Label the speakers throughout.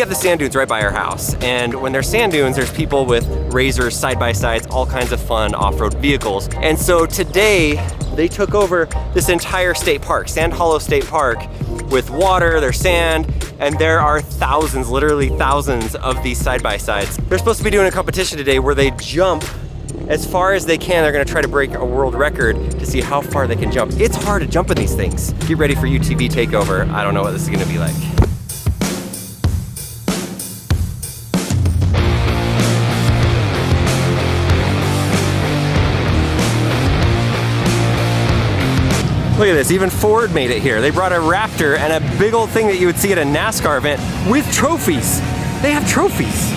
Speaker 1: have the sand dunes right by our house. And when there's sand dunes, there's people with razors, side-by-sides, all kinds of fun off-road vehicles. And so today, they took over this entire state park, Sand Hollow State Park, with water, there's sand, and there are thousands, literally thousands of these side-by-sides. They're supposed to be doing a competition today where they jump as far as they can. They're gonna try to break a world record to see how far they can jump. It's hard to jump in these things. Get ready for UTV takeover. I don't know what this is gonna be like. Look at this, even Ford made it here. They brought a Raptor and a big old thing that you would see at a NASCAR event with trophies. They have trophies.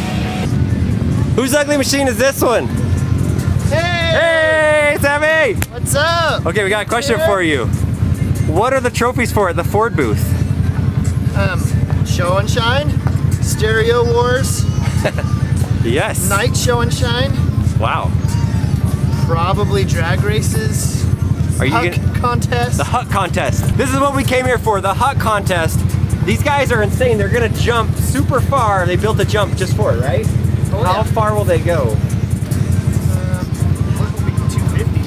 Speaker 1: Whose ugly machine is this one? Hey, Sammy!
Speaker 2: What's up?
Speaker 1: Okay, we got a question for you. What are the trophies for at the Ford booth?
Speaker 2: Show and Shine, Stereo Wars,
Speaker 1: Yes.
Speaker 2: Night Show and Shine,
Speaker 1: Wow.
Speaker 2: probably drag races,
Speaker 1: Are you
Speaker 2: Huck
Speaker 1: gonna...
Speaker 2: contest.
Speaker 1: The Huck contest. This is what we came here for, the Huck contest. These guys are insane. They're gonna jump super far. They built a jump just for it, right?
Speaker 2: Oh,
Speaker 1: How
Speaker 2: yeah.
Speaker 1: far will they go?
Speaker 2: 250.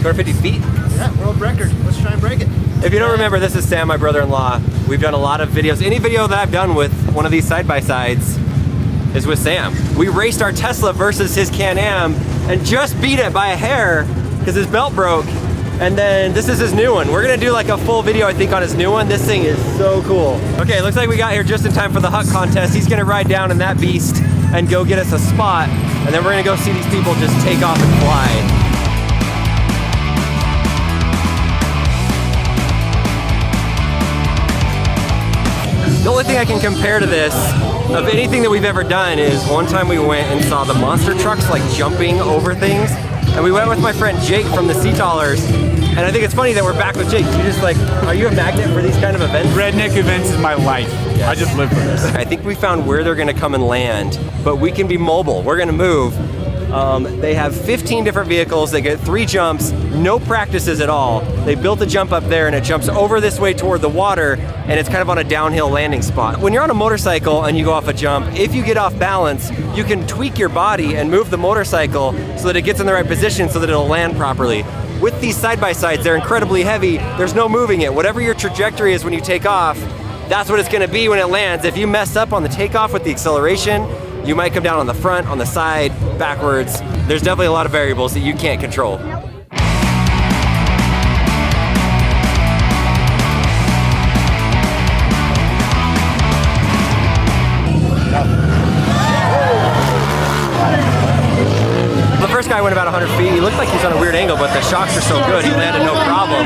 Speaker 1: 250 feet?
Speaker 2: Yeah, world record. Let's try and break it.
Speaker 1: If you don't remember, this is Sam, my brother-in-law. We've done a lot of videos. Any video that I've done with one of these side-by-sides is with Sam. We raced our Tesla versus his Can-Am and just beat it by a hair because his belt broke. And then this is his new one. We're gonna do like a full video, I think, on his new one. This thing is so cool. Okay, looks like we got here just in time for the Huck contest. He's gonna ride down in that beast and go get us a spot. And then we're gonna go see these people just take off and fly. The only thing I can compare to this, of anything that we've ever done, is one time we went and saw the monster trucks like jumping over things. And we went with my friend Jake from the Sea Tallers. And I think it's funny that we're back with Jake. You just like, are you a magnet for these kind of events?
Speaker 3: Redneck events is my life. Yes. I just live for this.
Speaker 1: I think we found where they're gonna come and land, but we can be mobile. We're gonna move. They have 15 different vehicles. They get 3 jumps, no practices at all. They built a jump up there and it jumps over this way toward the water, and it's kind of on a downhill landing spot. When you're on a motorcycle and you go off a jump, if you get off balance, you can tweak your body and move the motorcycle so that it gets in the right position so that it'll land properly. With these side-by-sides, they're incredibly heavy. There's no moving it. Whatever your trajectory is when you take off, that's what it's gonna be when it lands. If you mess up on the takeoff with the acceleration, you might come down on the front, on the side, backwards. There's definitely a lot of variables that you can't control. The first guy went about 100 feet. He looked like he was on a weird angle, but the shocks are so good, he landed no problem.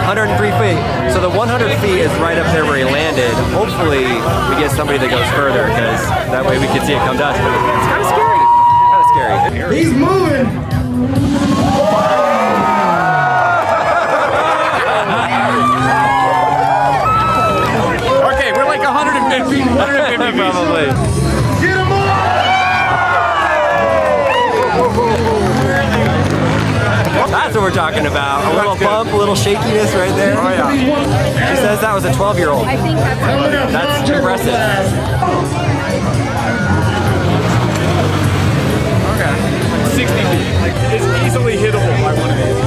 Speaker 1: 103 feet. So the 100 feet is right up there where he landed. Hopefully we get somebody that goes further, because that way we can see it come to us. But it's kind of scary. Kind of scary.
Speaker 4: He's moving.
Speaker 3: Okay, we're like 150. 150
Speaker 1: Probably.
Speaker 4: Get him on.
Speaker 1: That's what we're talking about. A little bump, a little shakiness right there.
Speaker 3: Oh yeah.
Speaker 1: She says that was a 12-year-old.
Speaker 5: I think
Speaker 1: That's impressive.
Speaker 3: Okay. 60 feet. Like, it's easily hittable by one of these.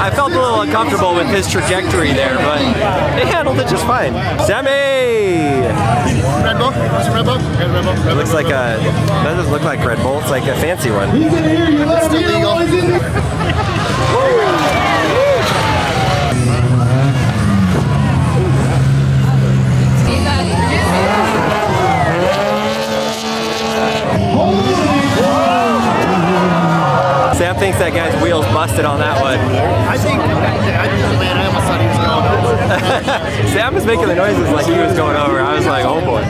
Speaker 1: I felt a little uncomfortable with his trajectory there, but they handled it just fine. Sammy!
Speaker 2: Red Bull? What's a Red Bull? Red Bull.
Speaker 1: It looks like a, that doesn't look like Red Bull, it's like a fancy one.
Speaker 2: It's still legal.
Speaker 1: Sam thinks that guy's wheels busted on that one.
Speaker 2: I think, man, I almost thought he was going over.
Speaker 1: Sam was making the noises like he was going over. I was like, oh boy.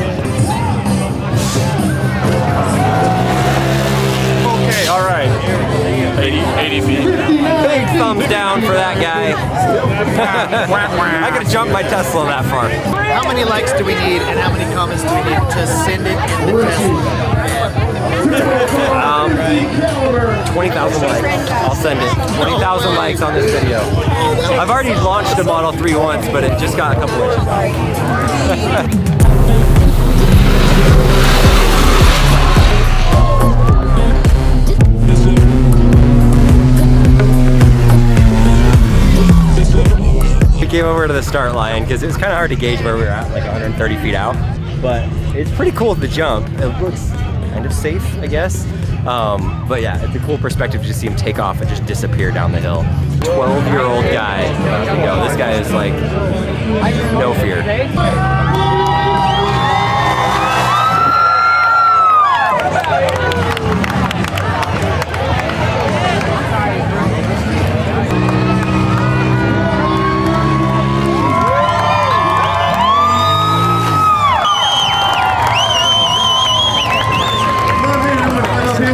Speaker 3: Okay, all right. 80 feet.
Speaker 1: Big thumbs down for that guy. I could have jumped my Tesla that far.
Speaker 2: How many likes do we need and how many comments do we need to send it in the Tesla?
Speaker 1: 20,000 likes. I'll send it. 20,000 likes on this video. I've already launched a Model 3 once, but it just got a couple inches out. We came over to the start line because it was kind of hard to gauge where we were at, like 130 feet out. But it's pretty cool with the jump. It looks kind of safe, I guess. But yeah, it's a cool perspective to just see him take off and just disappear down the hill. 12-year-old guy. You know, this guy is like no fear.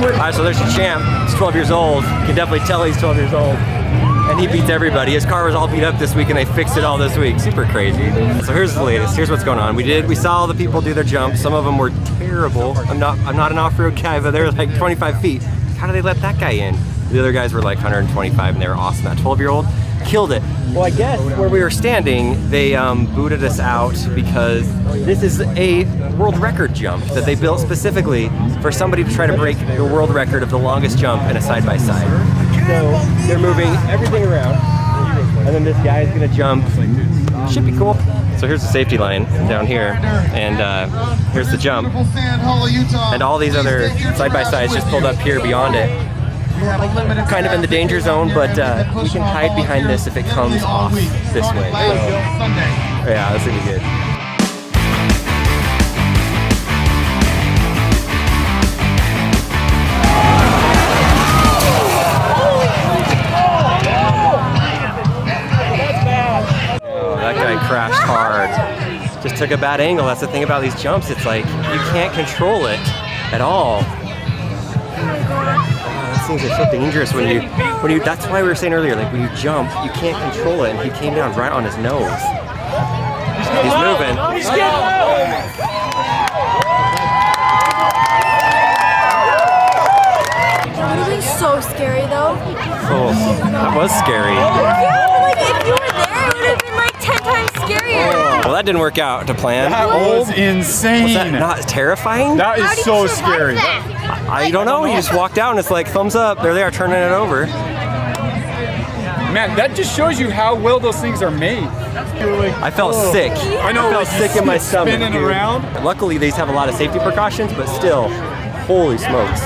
Speaker 1: Alright, so there's your champ. He's 12 years old. You can definitely tell he's 12 years old. And he beats everybody. His car was all beat up this week and they fixed it all this week. Super crazy. So here's the latest. Here's what's going on. We saw all the people do their jumps. Some of them were terrible. I'm not an off-road guy, but they were like 25 feet. How did they let that guy in? The other guys were like 125 and they were awesome. That 12-year-old killed it. Well, I guess where we were standing, they booted us out because this is a world record jump that they built specifically for somebody to try to break the world record of the longest jump in a side-by-side. So they're moving everything around, and then this guy's gonna jump. Should be cool. So here's the safety line down here, and here's the jump. And all these other side-by-sides just pulled up here beyond it. Kind of in the danger zone, but we can hide behind this if it comes off this way. So, yeah, this will be good. Oh, that guy crashed hard. Just took a bad angle. That's the thing about these jumps. It's like you can't control it at all. Things are so dangerous when you that's why we were saying earlier, like when you jump you can't control it, and he came down right on his nose. He's moving.
Speaker 4: It was so scary though.
Speaker 1: Oh, that was scary.
Speaker 4: Yeah, like if you were there it would have been like 10 times scarier.
Speaker 1: Well, that didn't work out to plan.
Speaker 3: That was insane.
Speaker 1: Was that not terrifying?
Speaker 3: That is so scary.
Speaker 1: I don't know. You just walked out and it's like thumbs up. There they are turning it over.
Speaker 3: Man, that just shows you how well those things are made.
Speaker 1: I felt sick.
Speaker 3: I know,
Speaker 1: I felt sick in my stomach.
Speaker 3: Spinning
Speaker 1: dude.
Speaker 3: around.
Speaker 1: Luckily, these have a lot of safety precautions, but still, holy smokes.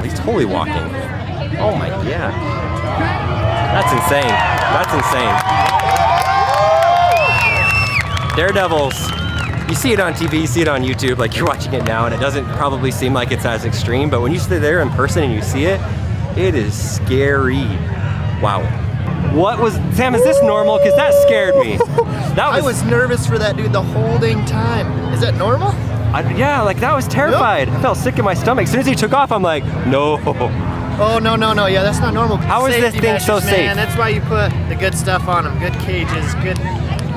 Speaker 1: He's totally walking. Oh my, yeah. That's insane. That's insane. Daredevils. You see it on TV, you see it on YouTube, like you're watching it now and it doesn't probably seem like it's as extreme, but when you sit there in person and you see it, it is scary. Wow. What was, Sam, is this normal? Because that scared me.
Speaker 2: I was nervous for that dude the whole dang time. Is that normal?
Speaker 1: Yeah, like that was terrified. I felt sick in my stomach. As soon as he took off, I'm like, no.
Speaker 2: Oh, no, yeah, that's not normal.
Speaker 1: How is this thing so safe?
Speaker 2: Man, that's why you put the good stuff on them. Good cages, good...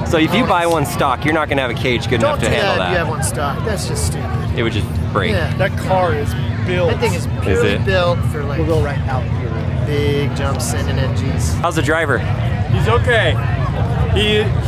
Speaker 1: So if you buy one stock, you're not gonna have a cage good enough to handle
Speaker 2: Don't do that if you have
Speaker 1: that.
Speaker 2: one stock. That's just stupid.
Speaker 1: It would just break.
Speaker 2: Yeah.
Speaker 3: That car is built.
Speaker 2: That thing is purely
Speaker 1: it?
Speaker 2: built for like... We'll go right out here. Big jump sending it, jeez.
Speaker 1: How's the driver?
Speaker 3: He's okay.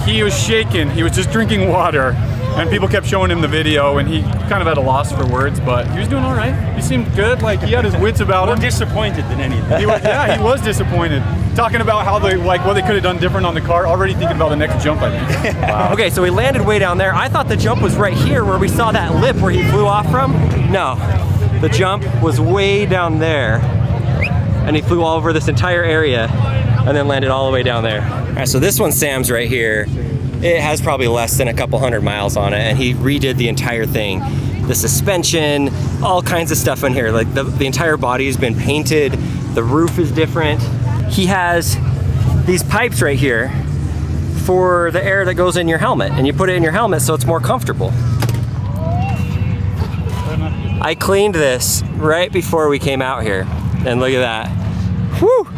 Speaker 3: He was shaking. He was just drinking water. And people kept showing him the video, and he kind of had a loss for words, but he was doing all right. He seemed good, like he had his wits about him.
Speaker 5: More disappointed than anything.
Speaker 3: He was disappointed. Talking about how they, like, what they could have done different on the car, already thinking about the next jump, I think.
Speaker 1: Wow. Okay, so we landed way down there. I thought the jump was right here where we saw that lip where he flew off from. No, the jump was way down there. And he flew all over this entire area and then landed all the way down there. All right, so this one, Sam's right here. It has probably less than a couple 100 miles on it, and he redid the entire thing. The suspension, all kinds of stuff in here. Like the entire body has been painted. The roof is different. He has these pipes right here for the air that goes in your helmet, and you put it in your helmet so it's more comfortable. I cleaned this right before we came out here, and look at that. Whew!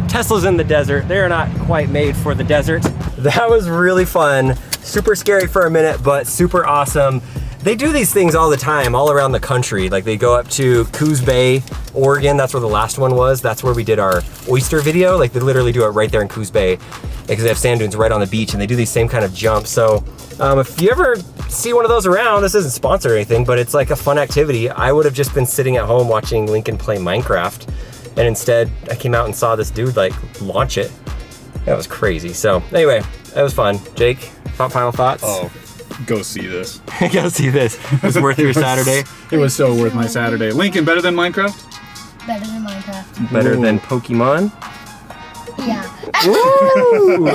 Speaker 1: Tesla's in the desert. They're not quite made for the desert. That was really fun. Super scary for a minute, but super awesome. They do these things all the time, all around the country. Like they go up to Coos Bay, Oregon. That's where the last one was. That's where we did our oyster video. Like they literally do it right there in Coos Bay because they have sand dunes right on the beach and they do these same kind of jumps. So if you ever see one of those around, this isn't sponsored or anything, but it's like a fun activity. I would have just been sitting at home watching Lincoln play Minecraft, and instead I came out and saw this dude like launch it. That was crazy. So anyway, that was fun. Jake, final thoughts?
Speaker 3: Oh, go see this.
Speaker 1: Go see this. It was worth your Saturday.
Speaker 3: It was so worth my Saturday. Lincoln, better than Minecraft?
Speaker 5: Better than Minecraft.
Speaker 1: Better than Pokemon?
Speaker 5: Yeah.
Speaker 1: Woo!